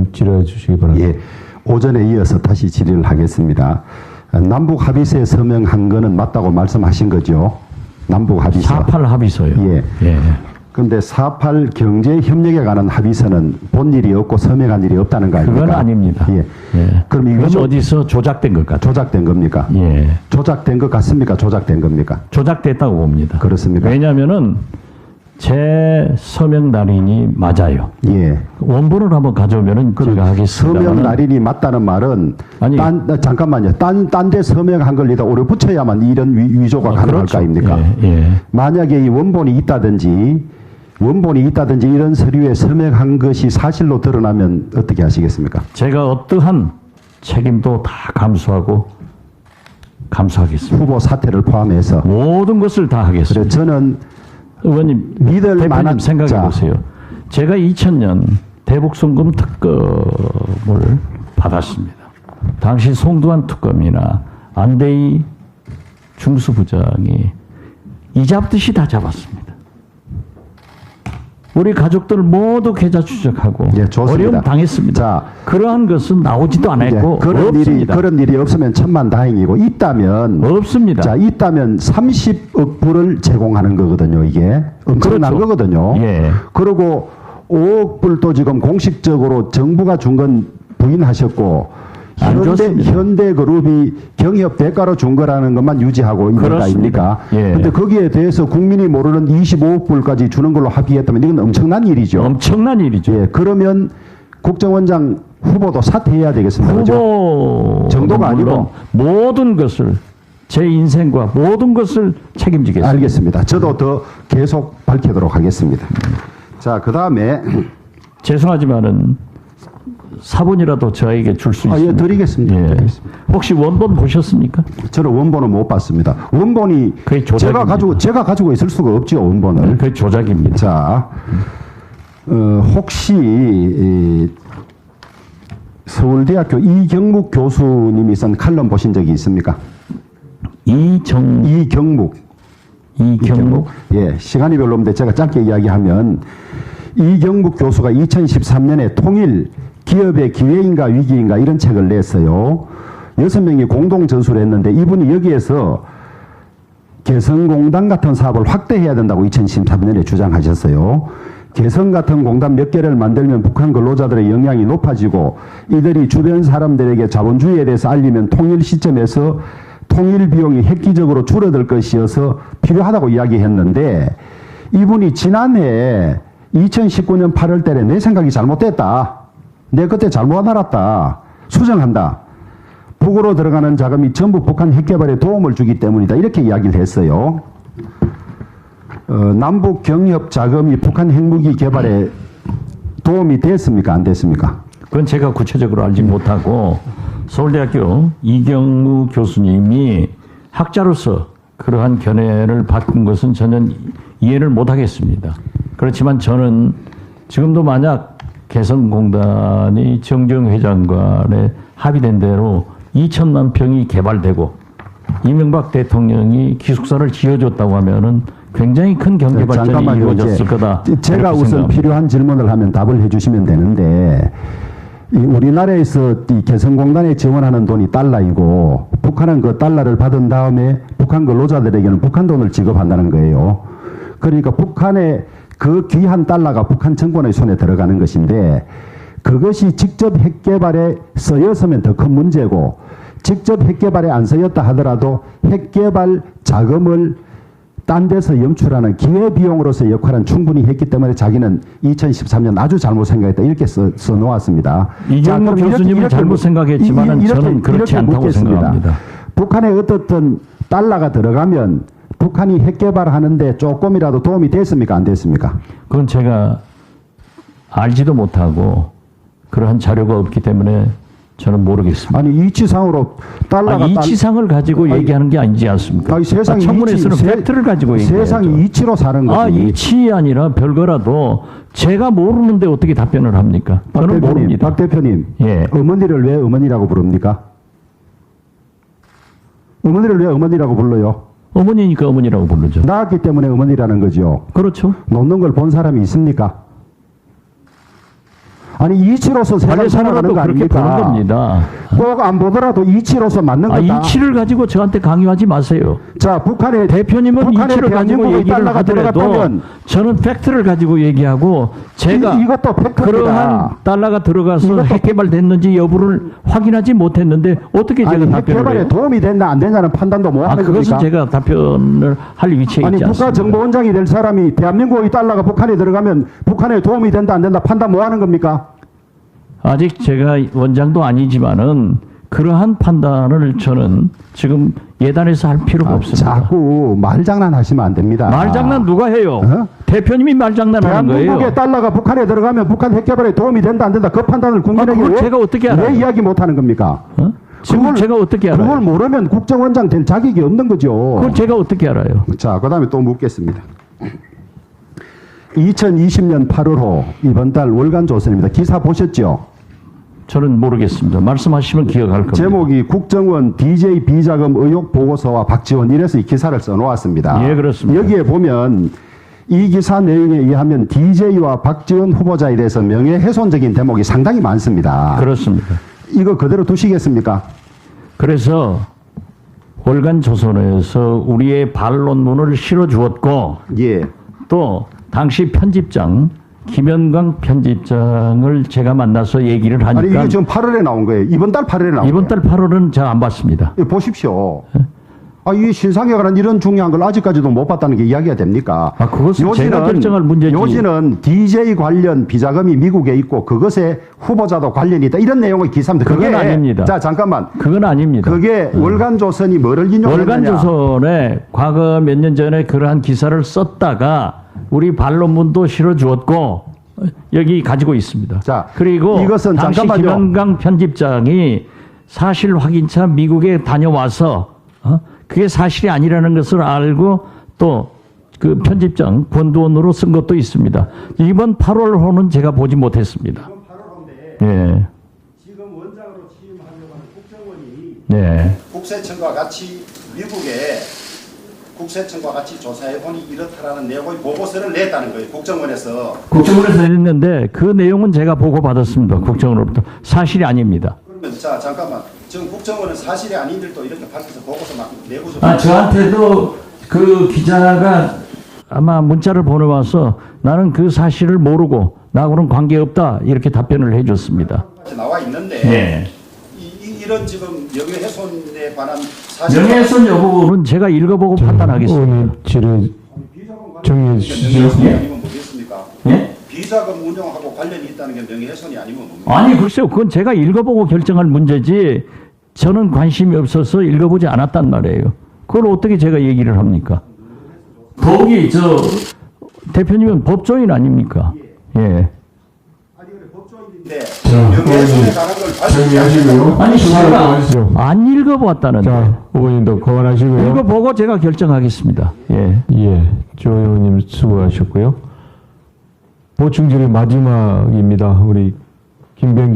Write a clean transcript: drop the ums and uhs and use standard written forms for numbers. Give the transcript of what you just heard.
의원님 질의해 주시기 바랍니다. 예, 오전에 이어서 다시 질의를 하겠습니다. 남북 합의서에 서명한 거는 맞다고 말씀하신 거죠? 남북 합의서. 4.8 합의서요. 예. 예. 그런데 4.8 경제협력에 관한 합의서는 본 일이 없고 서명한 일이 없다는 거 아닙니까? 그건 아닙니다. 예. 예. 그럼 그건 이거 어디서 조작된 것 같아요. 조작된 겁니까? 예. 조작된 것 같습니까? 조작된 겁니까? 조작됐다고 봅니다. 그렇습니까? 왜냐하면은 제 서명 날인이 맞아요. 예. 원본을 한번 가져오면은 제가 하겠습니다. 서명 날인이 맞다는 말은 아니, 잠깐만요. 딴 데 서명한 걸 여기다 오래 붙여야만 이런 위조가 가능할 그렇죠. 거 아닙니까? 예, 예. 만약에 이 원본이 있다든지 이런 서류에 서명한 것이 사실로 드러나면 어떻게 하시겠습니까? 제가 어떠한 책임도 다 감수하겠습니다. 후보 사퇴를 포함해서. 모든 것을 다 하겠습니다. 그래 저는 의원님, 믿을 대표님 만한 생각해 자. 보세요. 제가 2000년 대북송금 특검을 받았습니다. 당시 송두환 특검이나 안대희 중수부장이 이잡듯이 다 잡았습니다. 우리 가족들 모두 계좌 추적하고 예, 좋습니다. 어려움 당했습니다. 자, 그러한 것은 나오지도 않았고 없습니다. 그런 일이 없으면 천만다행이고 있다면 없습니다. 자, 있다면 30억 불을 제공하는 거거든요. 이게 엄청난 그렇죠. 거거든요. 예. 그리고 5억 불도 지금 공식적으로 정부가 준 건 부인하셨고 안 줬습니다. 현대그룹이 경협 대가로 준 거라는 것만 유지하고 있는 거 아닙니까? 그런데 예. 거기에 대해서 국민이 모르는 25억 불까지 주는 걸로 합의했다면 이건 엄청난 일이죠. 엄청난 일이죠. 예, 그러면 국정원장 후보도 사퇴해야 되겠습니다. 그죠? 후보 정도가 아니고 모든 것을 제 인생과 모든 것을 책임지겠습니다. 알겠습니다. 저도 더 계속 밝히도록 하겠습니다. 자, 그 다음에 죄송하지만은 사본이라도 저에게 줄 수 있습니까? 예, 드리겠습니다. 예. 드리겠습니다. 혹시 원본 보셨습니까? 저는 원본은 못 봤습니다. 원본이 그게 조작입니다. 제가 가지고 있을 수가 없죠, 원본을. 그게 조작입니다. 자, 혹시 서울대학교 이경묵 교수님이 쓴 칼럼 보신 적이 있습니까? 이경묵. 예, 시간이 별로 없는데 제가 짧게 이야기하면 이경묵 교수가 2013년에 통일 기업의 기회인가 위기인가 이런 책을 냈어요. 6명이 공동 저술을 했는데 이분이 여기에서 개성공단 같은 사업을 확대해야 된다고 2013년에 주장하셨어요. 개성 같은 공단 몇 개를 만들면 북한 근로자들의 영향이 높아지고 이들이 주변 사람들에게 자본주의에 대해서 알리면 통일 시점에서 통일 비용이 획기적으로 줄어들 것이어서 필요하다고 이야기했는데 이분이 지난해 2019년 8월 달에 내 생각이 잘못됐다. 내 그때 잘못 알았다. 수정한다. 북으로 들어가는 자금이 전부 북한 핵개발에 도움을 주기 때문이다. 이렇게 이야기를 했어요. 남북 경협 자금이 북한 핵무기 개발에 도움이 됐습니까? 안 됐습니까? 그건 제가 구체적으로 알지 못하고 서울대학교 이경무 교수님이 학자로서 그러한 견해를 바꾼 것은 전혀 이해를 못하겠습니다. 그렇지만 저는 지금도 만약 개성공단이 정정 회장과의 합의된 대로 2천만 평이 개발되고 이명박 대통령이 기숙사를 지어줬다고 하면은 굉장히 큰 경제 발전이 이루어졌을 거다. 제가 우선 생각합니다. 필요한 질문을 하면 답을 해주시면 되는데 우리나라에서 이 개성공단에 지원하는 돈이 달러이고 북한은 그 달러를 받은 다음에 북한 근로자들에게는 북한 돈을 지급한다는 거예요. 그러니까 북한의 그 귀한 달러가 북한 정권의 손에 들어가는 것인데 그것이 직접 핵개발에 쓰였으면 더 큰 문제고 직접 핵개발에 안 쓰였다 하더라도 핵개발 자금을 딴 데서 연출하는 기회비용으로서의 역할은 충분히 했기 때문에 자기는 2013년 아주 잘못 생각했다 이렇게 써놓았습니다. 이경무 교수님은 잘못 생각했지만 저는 그렇지 않다고 생각합니다. 북한에 어떻든 달러가 들어가면 북한이 핵개발하는데 조금이라도 도움이 됐습니까? 안 됐습니까? 그건 제가 알지도 못하고 그러한 자료가 없기 때문에 저는 모르겠습니다. 아니 이치상으로 달러가 이치상을 가지고 얘기하는 게 아니지 않습니까? 아니, 세상이 청문회에서는 팩트를 가지고 얘기해야죠. 세상이 이치로 사는 거지. 이치 아니라 별거라도 제가 모르는데 어떻게 답변을 합니까? 저는 모릅니다. 박 대표님, 예. 어머니를 왜 어머니라고 부릅니까? 어머니를 왜 어머니라고 불러요? 어머니니까 어머니라고 부르죠. 낳았기 때문에 어머니라는 거죠. 그렇죠. 놓는 걸 본 사람이 있습니까? 아니 이치로서 세상 살아가는 거 그렇게 보는 아닙니까? 겁니다. 꼭 안 보더라도 이치로서 맞는 거다. 이치를 가지고 저한테 강요하지 마세요. 자, 북한의 대표님은 북한의 이치를 가지고 대한민국의 얘기를 달러가 하더라도 들어갔다면 저는 팩트를 가지고 얘기하고 제가 이것도 팩트입니다. 그러한 달러가 들어가서 이것도 핵 개발됐는지 여부를 확인하지 못했는데 어떻게 제가 아니 핵 답변을 개발에 해요? 도움이 된다 안 되냐는 판단도 못 하는 그것은 겁니까? 제가 답변을 할 위치에 아니 있지 않습니다. 국가정보원장이 될 사람이 대한민국의 달러가 북한에 들어가면 북한에 도움이 된다 안 된다 판단 뭐 하는 겁니까? 아직 제가 원장도 아니지만은 그러한 판단을 저는 지금 예단해서 할 필요가 없습니다. 자꾸 말장난 하시면 안 됩니다. 말장난 누가 해요? 어? 대표님이 말장난하는 거예요. 대한민국의 달러가 북한에 들어가면 북한 핵 개발에 도움이 된다 안 된다 그 판단을 국민에게 그걸 왜, 제가 어떻게 알아요? 왜 이야기 못 하는 겁니까? 지금 제가 어떻게 알아요? 그걸 모르면 국정원장 될 자격이 없는 거죠. 그걸 제가 어떻게 알아요? 자, 그다음에 또 묻겠습니다. 2020년 8월호 이번 달 월간 조선입니다. 기사 보셨죠? 저는 모르겠습니다. 말씀하시면 기억할 겁니다. 제목이 국정원 DJ 비자금 의혹 보고서와 박지원 이래서 이 기사를 써놓았습니다. 예, 그렇습니다. 여기에 보면 이 기사 내용에 의하면 DJ와 박지원 후보자에 대해서 명예훼손적인 대목이 상당히 많습니다. 그렇습니다. 이거 그대로 두시겠습니까? 그래서 월간 조선에서 우리의 반론문을 실어주었고 예. 또 당시 편집장 김현광 편집장을 제가 만나서 얘기를 아니 하니까 이게 지금 8월에 나온 거예요. 이번 달 8월에 나온 이번 달 8월은 제가 안 봤습니다. 거예요. 보십시오. 이 신상에 관한 이런 중요한 걸 아직까지도 못 봤다는 게 이야기가 됩니까? 그것은 제가 결정할 문제지. 요지는 DJ 관련 비자금이 미국에 있고 그것에 후보자도 관련이 있다. 이런 내용의 기사입니다. 그건 아닙니다. 자, 잠깐만. 그건 아닙니다. 그게 월간조선이 뭐를 인용했느냐. 월간조선에 과거 몇 년 전에 그러한 기사를 썼다가 우리 반론문도 실어주었고 여기 가지고 있습니다. 자, 그리고 이것은 당시 잠깐만요. 김현강 편집장이 사실 확인차 미국에 다녀와서 그게 사실이 아니라는 것을 알고 또 그 편집장 권두원으로 쓴 것도 있습니다. 이번 8월호는 제가 보지 못했습니다. 이번 8월호인데 예, 지금 원장으로 취임하려고 하는 국정원이 네. 국세청과 같이 미국에 국세청과 같이 조사해보니 이렇다라는 내용의 보고서를 냈다는 거예요. 국정원에서. 국정원에서 냈는데 그 내용은 제가 보고받았습니다. 국정원으로부터 사실이 아닙니다. 그러면 자 잠깐만. 지금 국정원은 사실이 아닌들도 이렇게 밝혀서 보고서 막 내고 좀. 저한테도 그 기자가 아마 문자를 보내와서 나는 그 사실을 모르고 나하고는 관계없다 이렇게 답변을 해줬습니다. 나와 있는데 네. 이런 지금 명예훼손에 관한 사실. 명예훼손 여부는 제가 읽어보고 판단하겠습니다. 오늘 질의 정리해 주시죠. 명예훼손이 아니면 뭐겠습니까? 예? 비자금 운영하고 관련이 있다는 게 명예훼손이 아니면 뭡니까? 아니 글쎄요, 그건 제가 읽어보고 결정할 문제지 저는 관심이 없어서 읽어보지 않았단 말이에요. 그걸 어떻게 제가 얘기를 합니까? 거기 대표님은 법조인 아닙니까? 예. 아니 그래 법조인인데 자, 명예훼손에 관한 걸 정리하시고요. 아니 제가 그만하시죠. 안 읽어보았다는데 자, 의원님도 그만하시고요. 읽어보고 제가 결정하겠습니다. 예. 예, 조 의원님 수고하셨고요. 보충 질의 마지막입니다. 우리 김병기